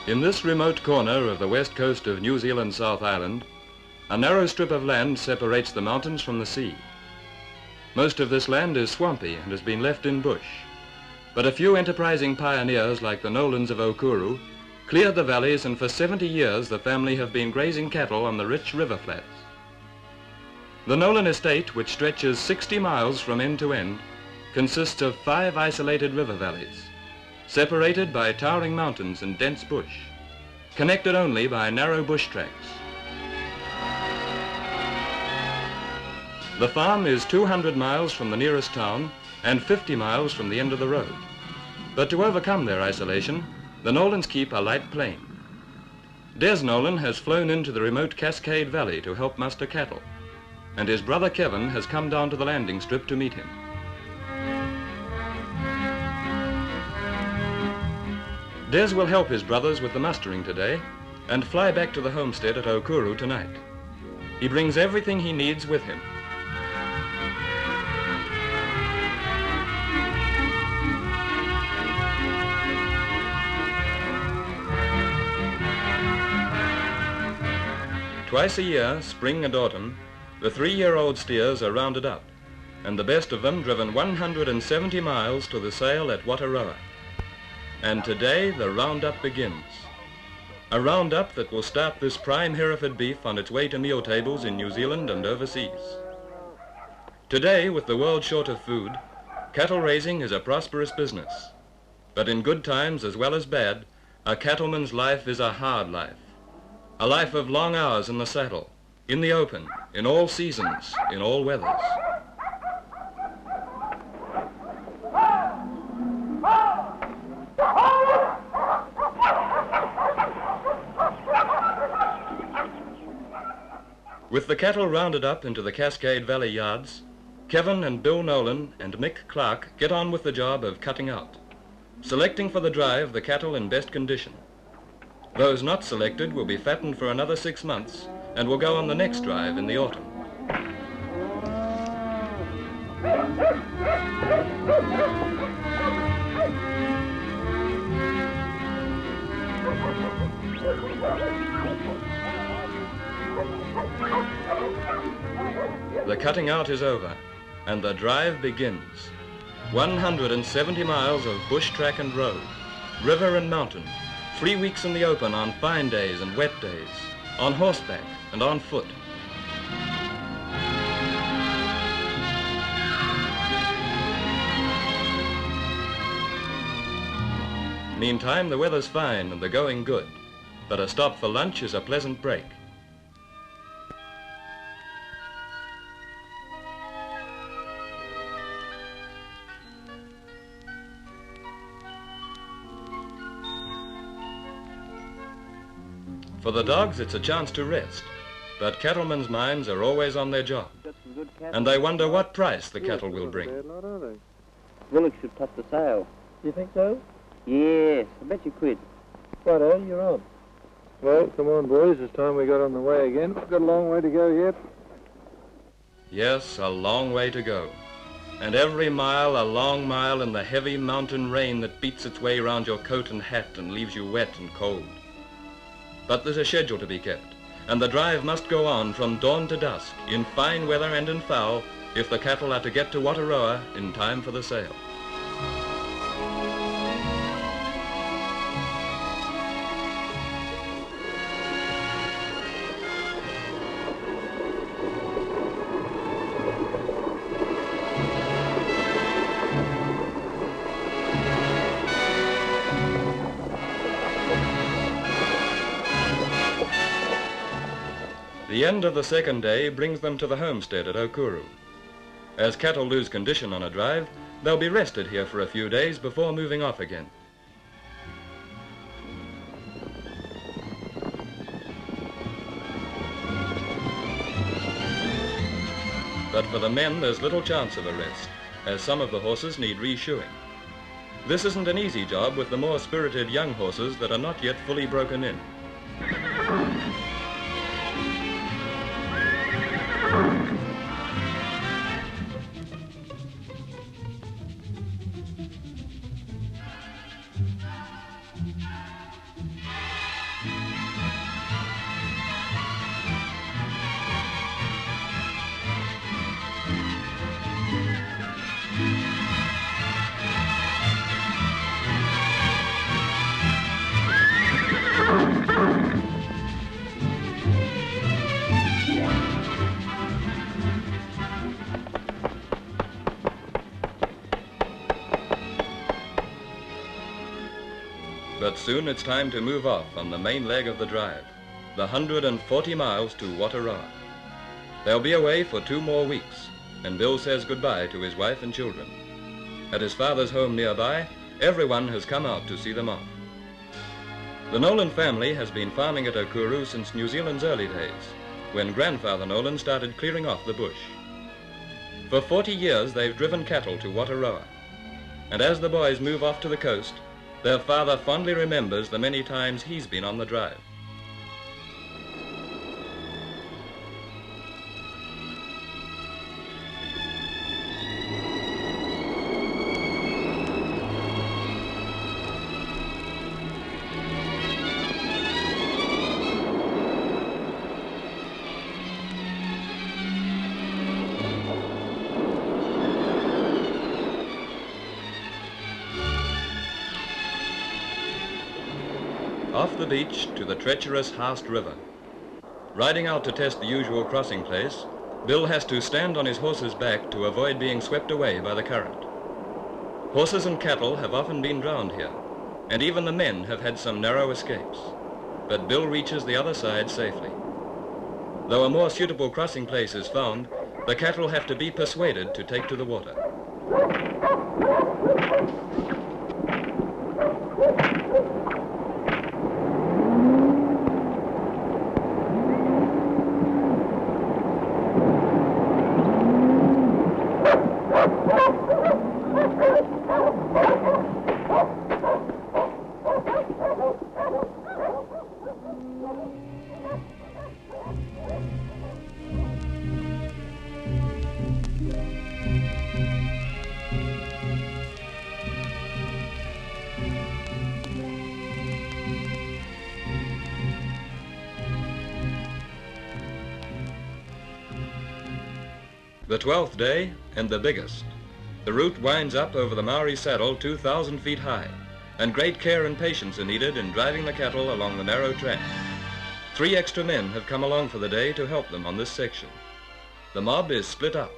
In this remote corner of the west coast of New Zealand's South Island, a narrow strip of land separates the mountains from the sea. Most of this land is swampy and has been left in bush, but a few enterprising pioneers like the Nolans of Okuru cleared the valleys, and for 70 years the family have been grazing cattle on the rich river flats. The Nolan estate, which stretches 60 miles from end to end, consists of 5 isolated river valleys, separated by towering mountains and dense bush, connected only by narrow bush tracks. The farm is 200 miles from the nearest town and 50 miles from the end of the road. But to overcome their isolation, the Nolans keep a light plane. Des Nolan has flown into the remote Cascade Valley to help muster cattle, and his brother Kevin has come down to the landing strip to meet him. Des will help his brothers with the mustering today and fly back to the homestead at Okuru tonight. He brings everything he needs with him. Twice a year, spring and autumn, the 3-year-old steers are rounded up, and the best of them driven 170 miles to the sale at Wataroa. And today the roundup begins. A roundup that will start this prime Hereford beef on its way to meal tables in New Zealand and overseas. Today, with the world short of food, cattle raising is a prosperous business. But in good times as well as bad, a cattleman's life is a hard life. A life of long hours in the saddle, in the open, in all seasons, in all weathers. With the cattle rounded up into the Cascade Valley yards, Kevin and Bill Nolan and Mick Clark get on with the job of cutting out, selecting for the drive the cattle in best condition. Those not selected will be fattened for another 6 months and will go on the next drive in the autumn. The cutting out is over, and the drive begins. 170 miles of bush track and road, river and mountain, 3 weeks in the open on fine days and wet days, on horseback and on foot. Meantime, the weather's fine and the going good, but a stop for lunch is a pleasant break. For the dogs, it's a chance to rest, but cattlemen's minds are always on their job, and they wonder what price the cattle will bring. Willock should top the sale. You think so? Yes, I bet you quid. Righto, you're on. Well, come on, boys. It's time we got on the way again. We've got a long way to go yet. Yes, a long way to go. And every mile a long mile in the heavy mountain rain that beats its way round your coat and hat and leaves you wet and cold. But there's a schedule to be kept, and the drive must go on from dawn to dusk, in fine weather and in foul, if the cattle are to get to Wataroa in time for the sale. The end of the second day brings them to the homestead at Okuru. As cattle lose condition on a drive, they'll be rested here for a few days before moving off again. But for the men, there's little chance of a rest, as some of the horses need reshoeing. This isn't an easy job with the more spirited young horses that are not yet fully broken in. But soon it's time to move off on the main leg of the drive, the 140 miles to Wataroa. They'll be away for 2 more weeks, and Bill says goodbye to his wife and children. At his father's home nearby, everyone has come out to see them off. The Nolan family has been farming at Okuru since New Zealand's early days, when grandfather Nolan started clearing off the bush. For 40 years they've driven cattle to Wataroa, and as the boys move off to the coast, their father fondly remembers the many times he's been on the drive. Off the beach to the treacherous Haast River. Riding out to test the usual crossing place, Bill has to stand on his horse's back to avoid being swept away by the current. Horses and cattle have often been drowned here, and even the men have had some narrow escapes. But Bill reaches the other side safely. Though a more suitable crossing place is found, the cattle have to be persuaded to take to the water. The 12th day, and the biggest. The route winds up over the Maori Saddle 2,000 feet high, and great care and patience are needed in driving the cattle along the narrow track. 3 extra men have come along for the day to help them on this section. The mob is split up,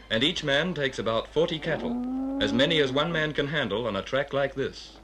and each man takes about 40 cattle, as many as one man can handle on a track like this.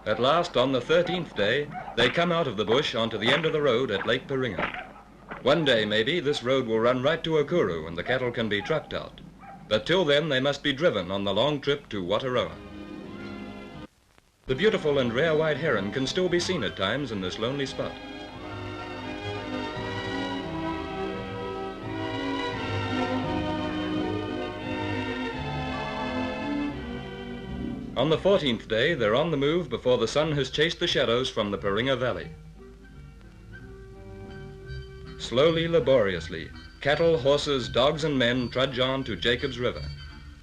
At last, on the 13th day, they come out of the bush onto the end of the road at Lake Paringa. One day, maybe, this road will run right to Okuru and the cattle can be trucked out. But till then, they must be driven on the long trip to Wataroa. The beautiful and rare white heron can still be seen at times in this lonely spot. On the 14th day, they're on the move before the sun has chased the shadows from the Paringa Valley. Slowly, laboriously, cattle, horses, dogs and men trudge on to Jacob's River.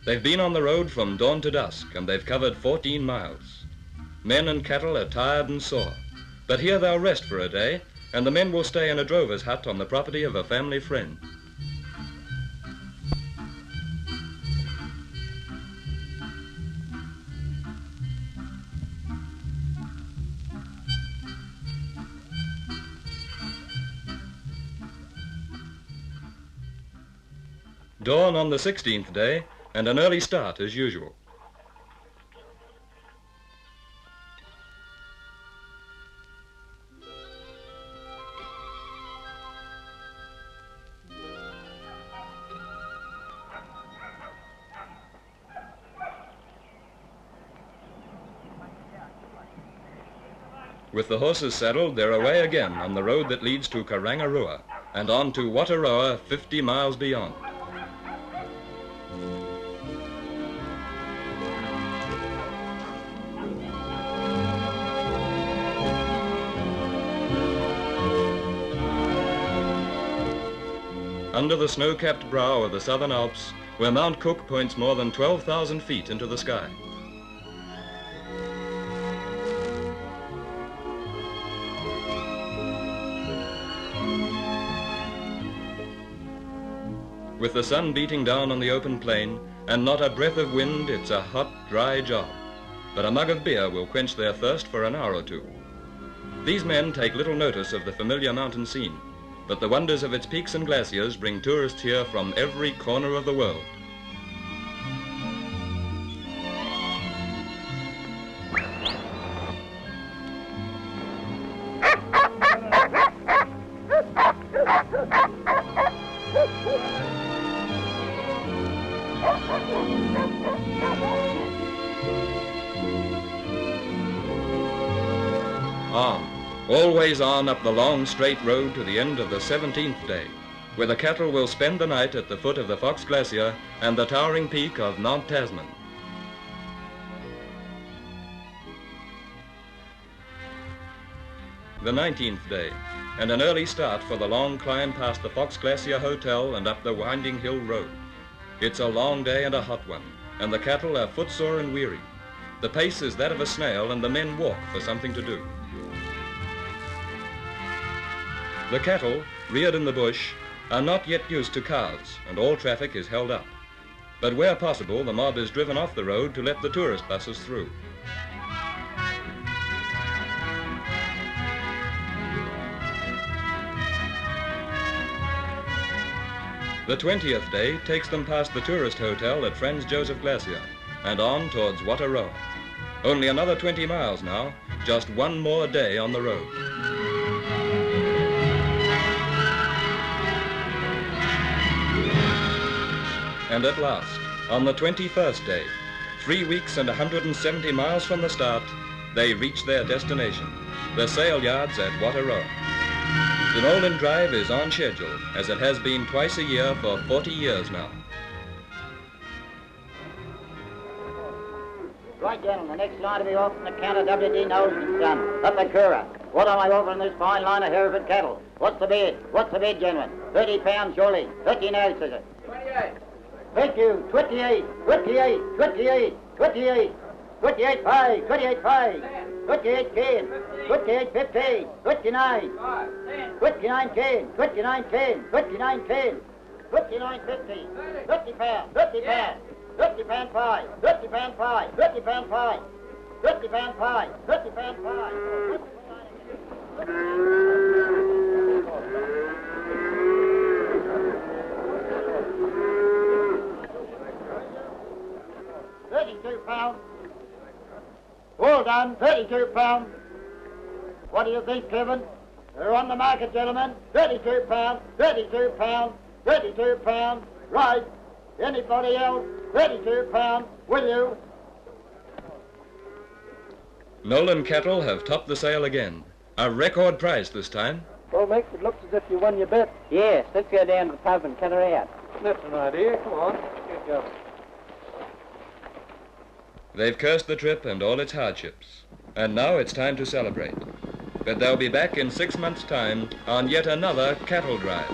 They've been on the road from dawn to dusk, and they've covered 14 miles. Men and cattle are tired and sore, but here they'll rest for a day, and the men will stay in a drover's hut on the property of a family friend. Dawn on the 16th day, and an early start as usual. With the horses saddled, they're away again on the road that leads to Karangarua and on to Wataroa 50 miles beyond. Under the snow-capped brow of the Southern Alps, where Mount Cook points more than 12,000 feet into the sky. With the sun beating down on the open plain and not a breath of wind, it's a hot, dry job. But a mug of beer will quench their thirst for an hour or two. These men take little notice of the familiar mountain scene, but the wonders of its peaks and glaciers bring tourists here from every corner of the world. On, always on up the long straight road to the end of the 17th day, where the cattle will spend the night at the foot of the Fox Glacier and the towering peak of Mount Tasman. The 19th day, and an early start for the long climb past the Fox Glacier Hotel and up the winding hill road. It's a long day and a hot one, and the cattle are footsore and weary. The pace is that of a snail, and the men walk for something to do. The cattle, reared in the bush, are not yet used to cars, and all traffic is held up. But where possible, the mob is driven off the road to let the tourist buses through. The 20th day takes them past the tourist hotel at Franz Josef Glacier and on towards Wataroa. Only another 20 miles now, just one more day on the road. And at last, on the 21st day, 3 weeks and 170 miles from the start, they reach their destination, the saleyards at Wataroa. The Nolan drive is on schedule, as it has been twice a year for 40 years now. Right, gentlemen, the next line to be off from the counter, W.D. Nolan and Son, up at Kura. What am I offering this fine line of Hereford cattle? What's the bid? What's the bid, gentlemen? 30 pounds, surely. 13 ounces, is it? 28. Thank you. 28, 28, 28, 28, 28, 5, 28, 5, 28, 10, 28, 15, 29, 29, 10, 29, 10, 29, 10, 29, 50, 50 pounds, 50 pounds, 50 pound 5, 50 pound 5, 50 pound 5, 50 pound 5, 50 pound 5. 32 pounds. Well done, 32 pounds. What do you think, Kevin? They're on the market, gentlemen. 32 pounds, 32 pounds, 32 pounds. Right. Anybody else? 32 pounds. Will you? Nolan cattle have topped the sale again. A record price this time. Well, Mick, it looks as if you won your bet. Yes, let's go down to the pub and cut her out. That's an idea. Come on, get going. They've cursed the trip and all its hardships, and now it's time to celebrate. But they'll be back in 6 months' time on yet another cattle drive.